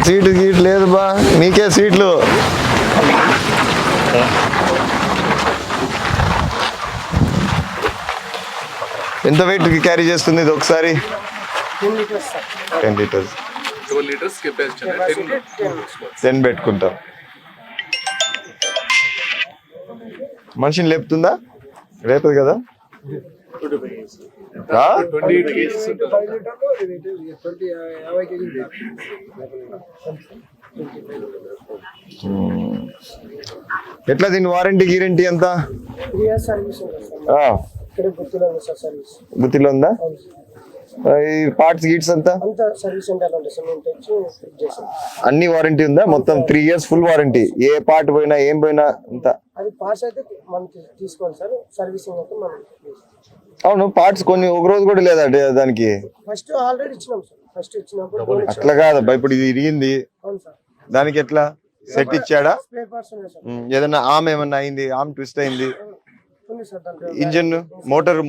Seat గీట్ లేదు బా, నీకే సీట్లు. ఎంత వెయిట్ క్యారీ చేస్తుంది ఇది ఒకసారి? 10 లీటర్స్. 10 పెట్టుకుంటాం. మనిషిని లేపుతుందా? లేపదు కదా. ఎట్లా దీని వారంటీ గ్యారెంటీ ఎంత? గుత్తిలో ఉందా? ఈ పార్ట్స్ గీట్స్ అంతా అన్ని వారంటీ ఉందా? మొత్తం 3 years ఫుల్ వారంటీ. ఏ పార్ట్ పోయినా ఏం పోయినా అంతా. అవును, పార్ట్స్ కొన్ని ఒక రోజు కూడా లేదా దానికి? అట్లా కాదబ్బా, ఇప్పుడు ఇది ఇరిగింది దానికి ఎట్లా సెట్ ఇచ్చాడా? ఏదన్నా ఆమ్ ఏమన్నా అయింది, ఆమ్ ట్విస్ట్ అయింది, ఇంజన్ మోటార్